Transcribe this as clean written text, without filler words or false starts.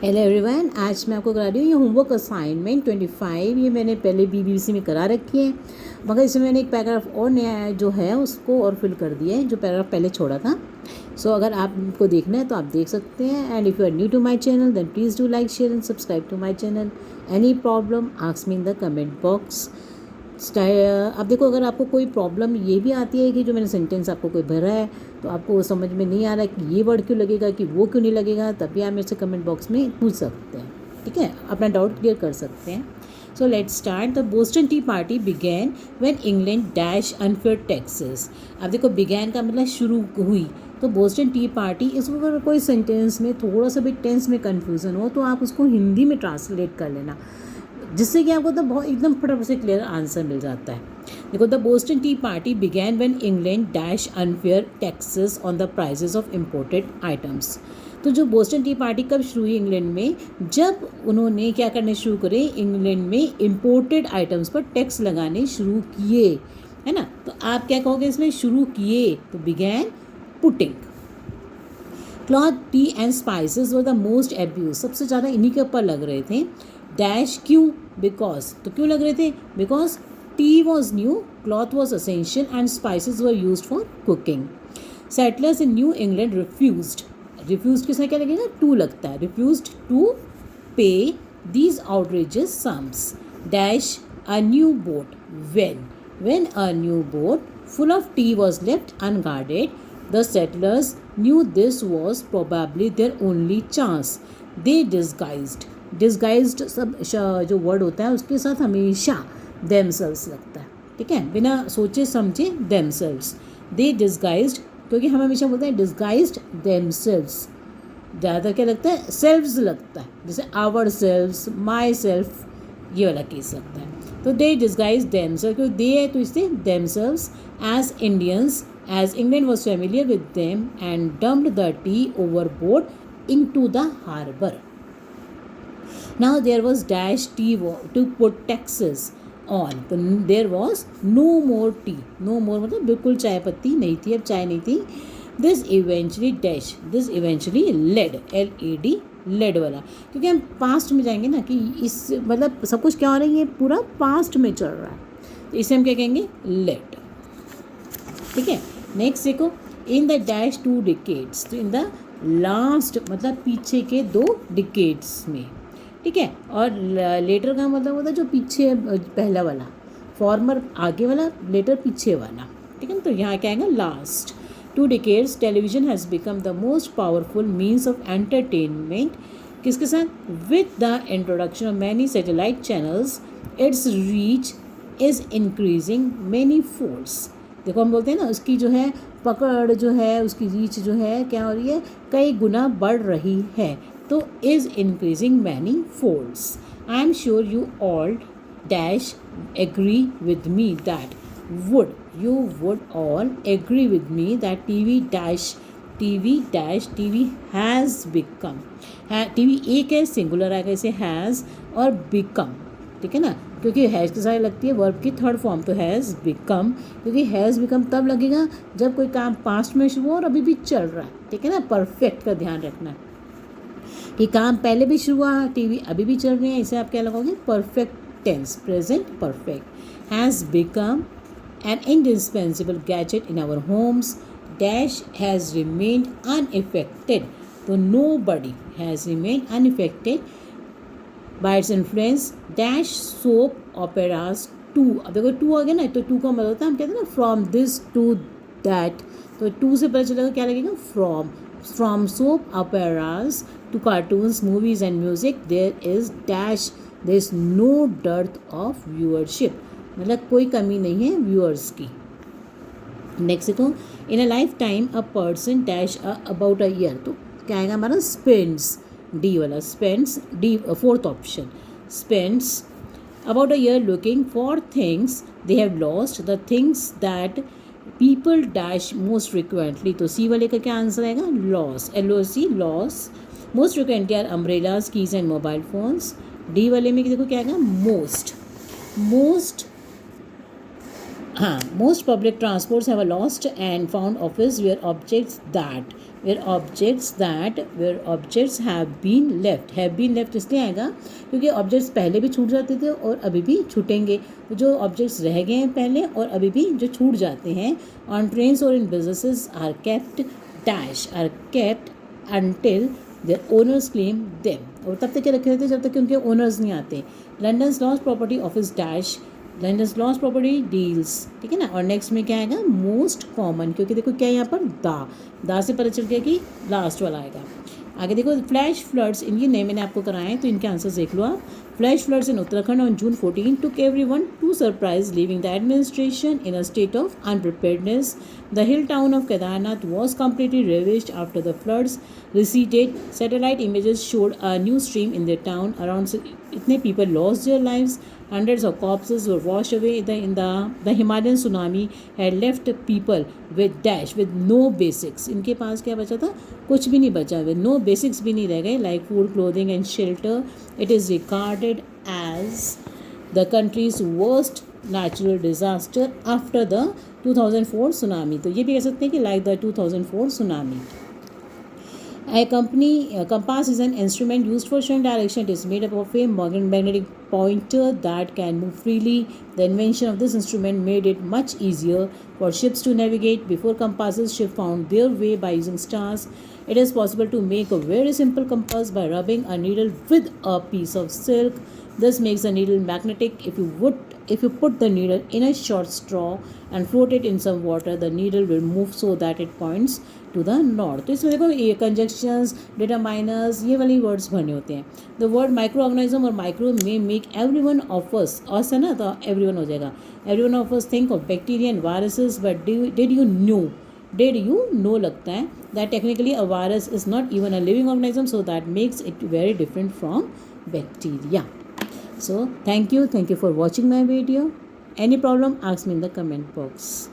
Hello everyone, आज मैं आपको करा रही हूँ ये होमवर्क असाइनमेंट 25। ये मैंने पहले बीबीसी में करा रखी है, मगर इसमें मैंने एक पैराग्राफ और नया जो है उसको और फिल कर दिया है जो पैराग्राफ पहले छोड़ा था। सो अगर आपको देखना है तो आप देख सकते हैं। And if you are new to my channel then please do like share and subscribe to my channel. Any problem ask me in the comment box. अब देखो, अगर आपको कोई प्रॉब्लम ये भी आती है कि जो मैंने सेंटेंस आपको कोई भरा है तो आपको वो समझ में नहीं आ रहा है कि ये वर्ड क्यों लगेगा, कि वो क्यों नहीं लगेगा, तब भी आप मेरे से कमेंट बॉक्स में पूछ सकते हैं। ठीक है, अपना डाउट क्लियर कर सकते हैं। So let's start. The Boston T party began when England dash unfair taxes. अब देखो, बिगैन का मतलब शुरू हुई, तो बोस्टन टी पार्टी, इसको अगर कोई सेंटेंस में थोड़ा सा भी टेंस में कन्फ्यूज़न हो तो आप उसको हिंदी में ट्रांसलेट कर लेना, जिससे कि आपको तो बहुत एकदम फटाफट से क्लियर आंसर मिल जाता है। देखो, the Boston T party began when England dash unfair taxes on the prices of imported items. तो जो बोस्टन टी पार्टी कब शुरू हुई इंग्लैंड में, जब उन्होंने क्या करने शुरू करे, इंग्लैंड में इम्पोर्टेड आइटम्स पर टैक्स लगाने शुरू किए, है ना। तो आप क्या कहोगे इसमें, शुरू किए, तो began putting. Cloth, T and spices were the most abuse. सबसे ज़्यादा इन्हीं के ऊपर लग रहे थे। डैश क्यों, बिकॉज, तो क्यों लग रहे थे, because T was new, cloth was essential and spices were use for cooking. Settlers in new England refused के साथ क्या लगेगा, टू लगता है, रिफ्यूज्ड टू पे these outrageous sums. Dash a new boat when a new boat full of tea was left unguarded, the settlers knew this was probably their only chance. They disguised सब जो word होता है उसके साथ हमेशा themselves लगता है, ठीक है, बिना सोचे समझे themselves। they disguised, क्योंकि हम हमेशा बोलते हैं disguised themselves, ज़्यादा क्या लगता है, सेल्व्स लगता है, जैसे आवर सेल्व्स, माई सेल्फ, ये वाला केस लगता है। तो दे डिस्गाइज देमसेल्व्स, क्योंकि दे है तो इससे themselves as Indians, as England was familiar with them and dumped the tea overboard into the harbour. Now there was dash tea to put taxes on, तो there was no more tea, no more मतलब बिल्कुल चाय पत्ती नहीं थी, अब चाय नहीं थी। This eventually led, LED, led वाला, क्योंकि हम पास्ट में जाएंगे ना, कि इस मतलब सब कुछ क्या हो रही है, पूरा पास्ट में चल रहा है, तो इसे हम क्या कहेंगे, लेड। ठीक है, नेक्स्ट देखो, इन द डैश 2 डिकेड्स, तो इन द लास्ट मतलब पीछे के 2 डिकेड्स में, ठीक है। और लेटर का मतलब होता है जो पीछे, पहला वाला, फॉर्मर आगे वाला, लेटर पीछे वाला, ठीक है। तो यहाँ क्या आएगा, last 2 decades television has become the most powerful means of entertainment। किसके साथ, with the introduction of many satellite channels its reach is increasing many folds। देखो, हम बोलते हैं ना, उसकी जो है पकड़ जो है, उसकी रीच जो है क्या हो रही है, कई गुना बढ़ रही है, तो is increasing many folds। I am sure you all dash agree with me that you would all agree with me that TV has become, TV एक है, सिंगुलर आएगा, इसे हैज़ और बिकम, ठीक है ना, क्योंकि हैज़ के साथ लगती है वर्ब की थर्ड फॉर्म, तो हैज़ बिकम, क्योंकि हैज़ बिकम तब लगेगा जब कोई काम पास्ट में शुरू हो और अभी भी चल रहा है, ठीक है ना। परफेक्ट का ध्यान रखना कि काम पहले भी शुरू हुआ, टीवी अभी भी चल रही है, इसे आप क्या लगाओगे, perfect tense, present perfect. Has become an indispensable gadget in our homes, dash has remained unaffected, तो nobody has remained unaffected by its influence, dash soap operas to। अब देखो टू आ गया ना, तो टू का मतलब होता है, हम कहते हैं ना फ्रॉम दिस टू दैट, तो टू से पता चलेगा क्या लगेगा, from soap operas to cartoons, movies and music, there is no dearth of viewership, मतलब कोई कमी नहीं है व्यूअर्स की। नेक्स्ट देखो, in a lifetime a person dash about a year, तो क्या आएगा हमारा, स्पेंड्स, डी वाला, spends, D fourth option, spends about a year looking for things they have lost, the things that people dash most frequently, तो C वाले का क्या answer आएगा, lose, LOC, lose. Most frequently are umbrellas, keys and mobile phones. D वाले में देखो क्या आएगा, most public transports have a lost and found office where objects that where objects have been left इसलिए आएगा क्योंकि ऑब्जेक्ट्स पहले भी छूट जाते थे और अभी भी छूटेंगे। तो जो ऑब्जेक्ट्स रह गए हैं पहले और अभी भी जो छूट जाते हैं ऑन ट्रेन्स और in businesses are kept until their owners claim them। और तब तक क्या रखे रहते जब तक कि उनके ओनर्स नहीं आते। London lost property office dash London lost property deals, ठीक है ना। और नेक्स्ट में क्या आएगा मोस्ट कॉमन, क्योंकि देखो क्या है यहाँ पर दा से पता चल गया कि लास्ट वाला आएगा। आगे देखो फ्लैश फ्लड्स, इनके नए मैंने आपको कराए हैं तो इनके आंसर्स देख लो आप। Flash floods in Uttarakhand on June 14 took everyone to surprise, leaving the administration in a state of unpreparedness. The hill town of Kedarnath was completely ravished after the floods receded. Satellite images showed a new stream in the town. Around itne people lost their lives. Hundreds of corpses were washed away. The Himalayan tsunami had left people with no basics. इनके पास क्या बचा था? कुछ भी नहीं बचा, with no basics भी नहीं रह गए, like food, clothing and shelter. It is regarded as the country's worst natural disaster after the 2004 tsunami. तो ये भी कह सकते हैं कि like the 2004 tsunami. A compass is an instrument used for showing direction. It is made up of a magnetic pointer that can move freely. The invention of this instrument made it much easier for ships to navigate. Before compasses, ships found their way by using stars. It is possible to make a very simple compass by rubbing a needle with a piece of silk. This makes the needle magnetic. If you put the needle in a short straw and float it in some water, the needle will move so that it points to the north. तो इसमें देखो ये conjunctions, determiners, ये वाली words भरने होते हैं। The word micro organism और माइक्रो में मेक एवरीवन ऑफ अस है ना, तो एवरीवन हो जाएगा। Everyone of us think of bacteria and viruses, but did you know लगता है that technically a virus is not even a living organism, so that makes it very different from bacteria. So thank you for watching my video. Any problem, ask me in the comment box.